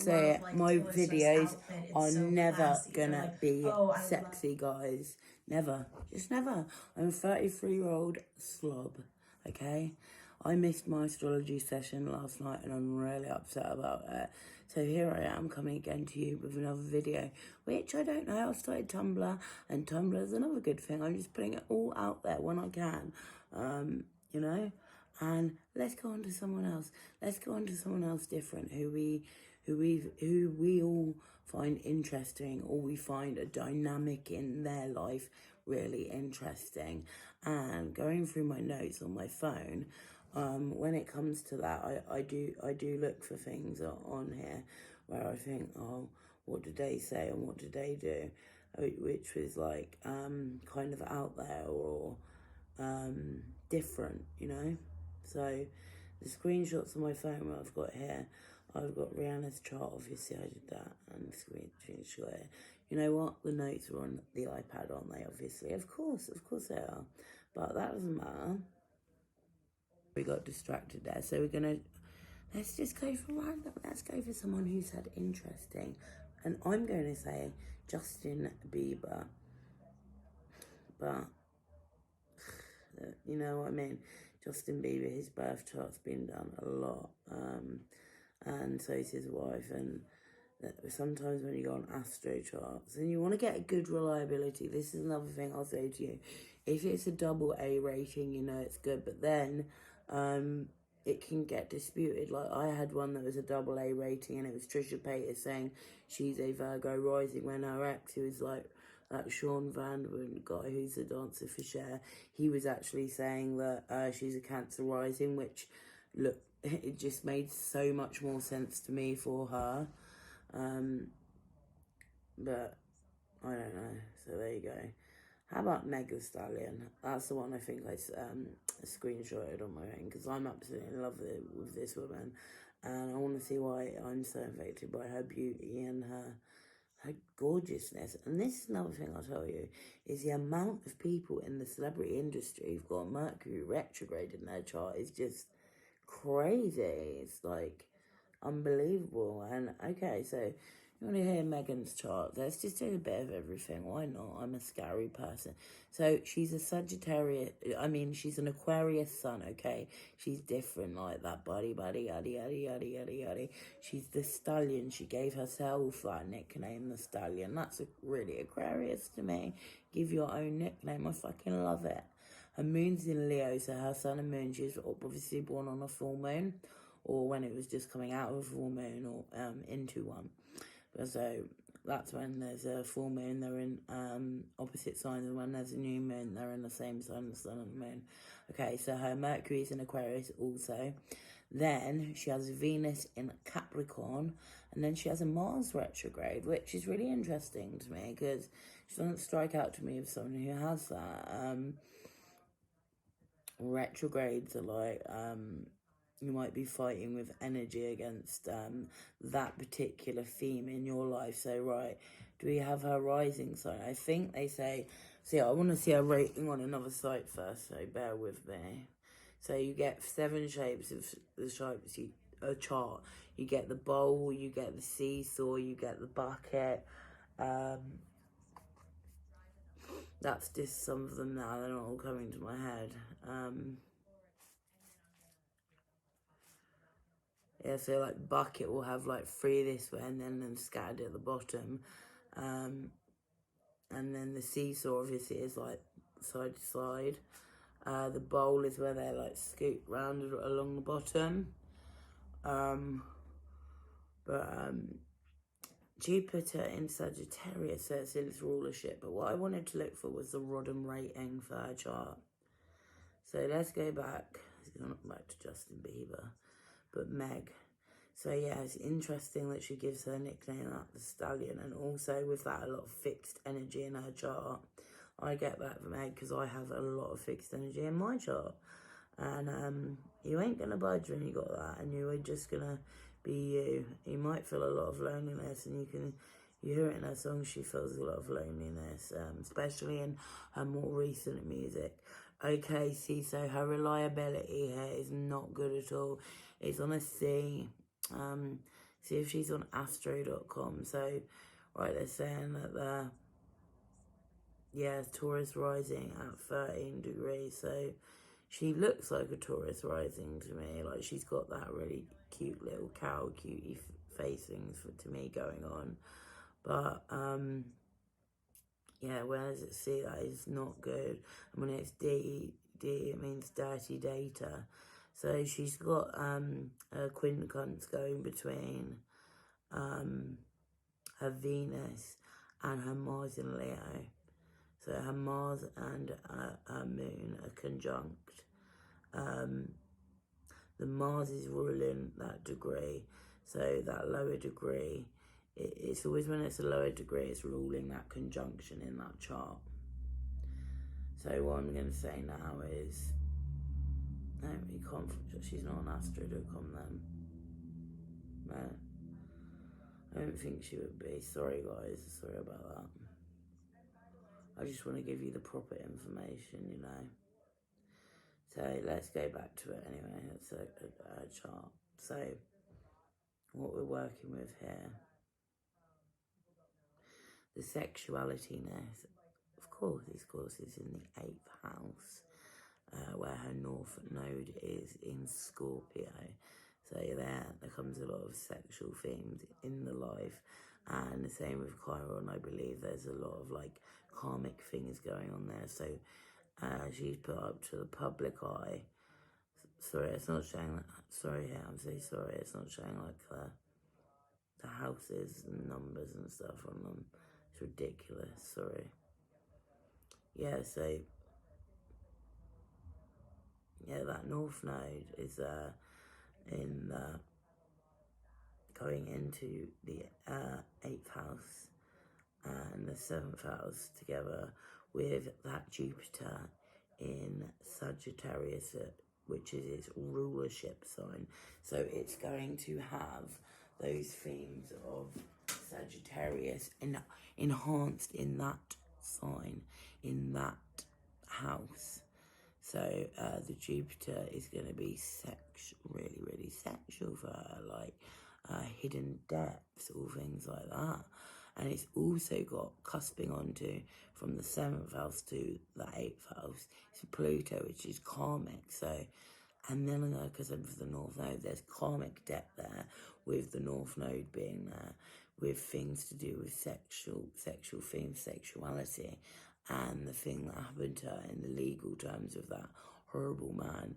say it, my videos are never gonna be sexy, guys. Never. Just never. I'm a 33-year-old slob, okay? I missed my astrology session last night and I'm really upset about it. So here I am coming again to you with another video, which I don't know. I started Tumblr, and Tumblr is another good thing. I'm just putting it all out there when I can, you know? And let's go on to someone else. Let's go on to someone else different who we all find interesting, or we find a dynamic in their life really interesting. And going through my notes on my phone, when it comes to that, I do look for things on here where I think, oh, what did they say and what did they do, which was like kind of out there or different, you know. So the screenshots on my phone that I've got here, I've got Rihanna's chart, obviously I did that, and screenshot it. You know what? The notes are on the iPad, aren't they? Obviously, of course they are. But that doesn't matter. We got distracted there, so let's just go for random. Let's go for someone who said interesting. And I'm going to say Justin Bieber. But, you know what I mean? Justin Bieber, his birth chart's been done a lot. And so is his wife. And sometimes when you go on astro charts and you want to get a good reliability, this is another thing I'll say to you. If it's a double A rating, you know it's good. But then it can get disputed. Like I had one that was a double A rating, and it was Trisha Paytas saying she's a Virgo rising, when her ex, who was like that Sean Van Wen guy who's a dancer for Cher, he was actually saying that she's a Cancer rising, which, look, it just made so much more sense to me for her. But I don't know. So there you go. How about Meg the Stallion? That's the one I think I screenshotted on my own, because I'm absolutely in love with this woman, and I want to see why I'm so infected by her beauty and her gorgeousness. And this is another thing I'll tell you, is the amount of people in the celebrity industry who've got Mercury retrograde in their chart is just crazy. It's like unbelievable. And okay, so you want to hear Megan's chart? Let's just do a bit of everything. Why not? I'm a scary person. So she's a Sagittarius. I mean, she's an Aquarius sun, okay? She's different like that. Buddy, yaddy, yaddy, yaddy, yaddy, yaddy. She's the stallion. She gave herself that nickname, the stallion. That's really Aquarius to me. Give your own nickname. I fucking love it. Her moon's in Leo, so her sun and moon, she's obviously born on a full moon, or when it was just coming out of a full moon, or into one. But so that's when there's a full moon, they're in opposite signs, and when there's a new moon, they're in the same sign, the sun and the moon. Okay, so her Mercury's in Aquarius also. Then she has Venus in Capricorn, and then she has a Mars retrograde, which is really interesting to me, because she doesn't strike out to me as someone who has that. Retrogrades are like, you might be fighting with energy against that particular theme in your life. So, right, do we have her rising sign? I think they say, see, I want to see her rating on another site first, so bear with me. So you get 7 shapes of the shapes, a chart. You get the bowl, you get the seesaw, you get the bucket. That's just some of them now, they're not all coming to my head. Yeah, so like bucket will have like 3 this way, and then them scattered at the bottom. And then the seesaw obviously is like side to side. The bowl is where they like scoop round along the bottom. Jupiter in Sagittarius, so it's in its rulership. But what I wanted to look for was the Rodham rating for her chart. So let's go back. Let's go back to Justin Bieber. But Meg. So yeah, it's interesting that she gives her nickname that, the stallion, and also with that, a lot of fixed energy in her chart. I get that from Meg because I have a lot of fixed energy in my chart. And you ain't gonna budge when you got that, and you are just gonna be you. You might feel a lot of loneliness, and you hear it in her songs, she feels a lot of loneliness, especially in her more recent music. Okay, see, so her reliability here is not good at all. It's on a C. See if she's on astro.com. So, right, they're saying that Taurus rising at 13 degrees. So, she looks like a Taurus rising to me. Like, she's got that really cute little cow cutie face things to me going on. But, yeah, where does it see that is not good? And when it's D, it means dirty data. So she's got a quincunx going between her Venus and her Mars in Leo. So her Mars and her Moon are conjunct. The Mars is ruling that degree. So that lower degree, it's always when it's a lower degree, it's ruling that conjunction in that chart. So what I'm going to say now is, no, you can't, she's not on astro.com then. No, I don't think she would be. Sorry guys, sorry about that. I just want to give you the proper information, you know. So let's go back to it anyway. It's a chart. So what we're working with here, the sexualityness, of course, is in the 8th house, where her north node is in Scorpio. So there comes a lot of sexual themes in the life. And the same with Chiron, I believe there's a lot of like karmic things going on there. So she's put up to the public eye. Sorry, it's not showing that. Sorry, yeah, I'm so sorry. It's not showing like the houses and numbers and stuff on them. It's ridiculous. Sorry. Yeah, so yeah, that north node is in going into the 8th house and the 7th house together with that Jupiter in Sagittarius, which is its rulership sign. So it's going to have those themes of Sagittarius enhanced in that sign, in that house. So the Jupiter is going to be really, really sexual for her, like hidden depths, all things like that. And it's also got cusping onto from the 7th house to the 8th house. It's Pluto, which is karmic. So, and then like I said, for the North Node, there's karmic depth there, with the North Node being there, with things to do with sexual themes, sexuality. And the thing that happened to her in the legal terms of that horrible man,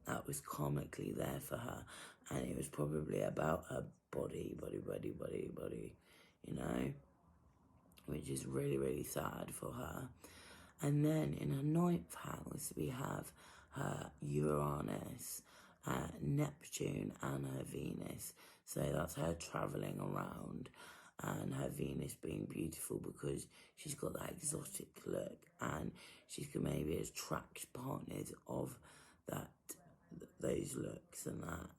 that was karmically there for her. And it was probably about her body, you know, which is really, really sad for her. And then in her 9th house, we have her Uranus, Neptune, and her Venus. So that's her travelling around, and her Venus being beautiful because she's got that exotic look, and she can maybe attract partners of those looks and that.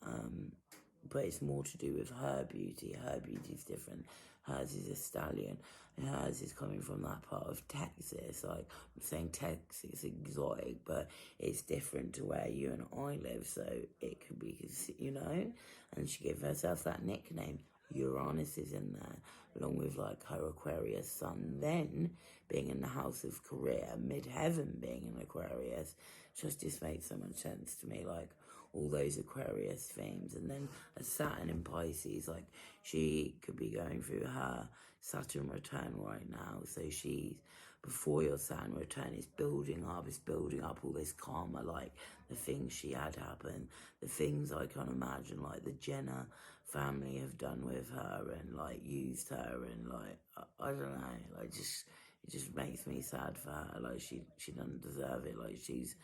But it's more to do with her beauty. Her beauty is different. Hers is a stallion, and hers is coming from that part of Texas. Like, I'm saying Texas is exotic, but it's different to where you and I live, so it could be, you know. And she gave herself that nickname. Uranus is in there, along with like her Aquarius sun, then being in the house of career, midheaven being in Aquarius. Just makes so much sense to me, like all those Aquarius themes. And then a Saturn in Pisces, like she could be going through her Saturn return right now. So she's, before your Saturn return, is building up all this karma, like the things she had happen, the things I can imagine, like the Jenner family have done with her and like used her, and like I don't know, like it just makes me sad for her. Like she doesn't deserve it. Like she's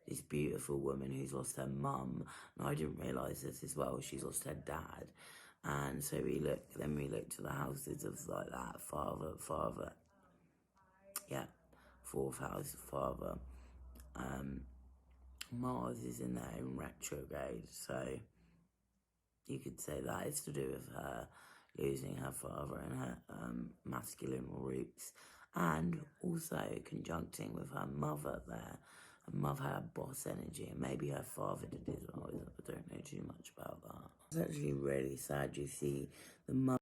this beautiful woman who's lost her mum, and I didn't realise this as well. She's lost her dad, and so we look to the houses of like that father, yeah, 4th house father. Mars is in there in retrograde, so you could say that is to do with her losing her father and her masculine roots, and also conjuncting with her mother there. Her mother had boss energy, and maybe her father did as well. I don't know too much about that. It's actually really sad. You see the mum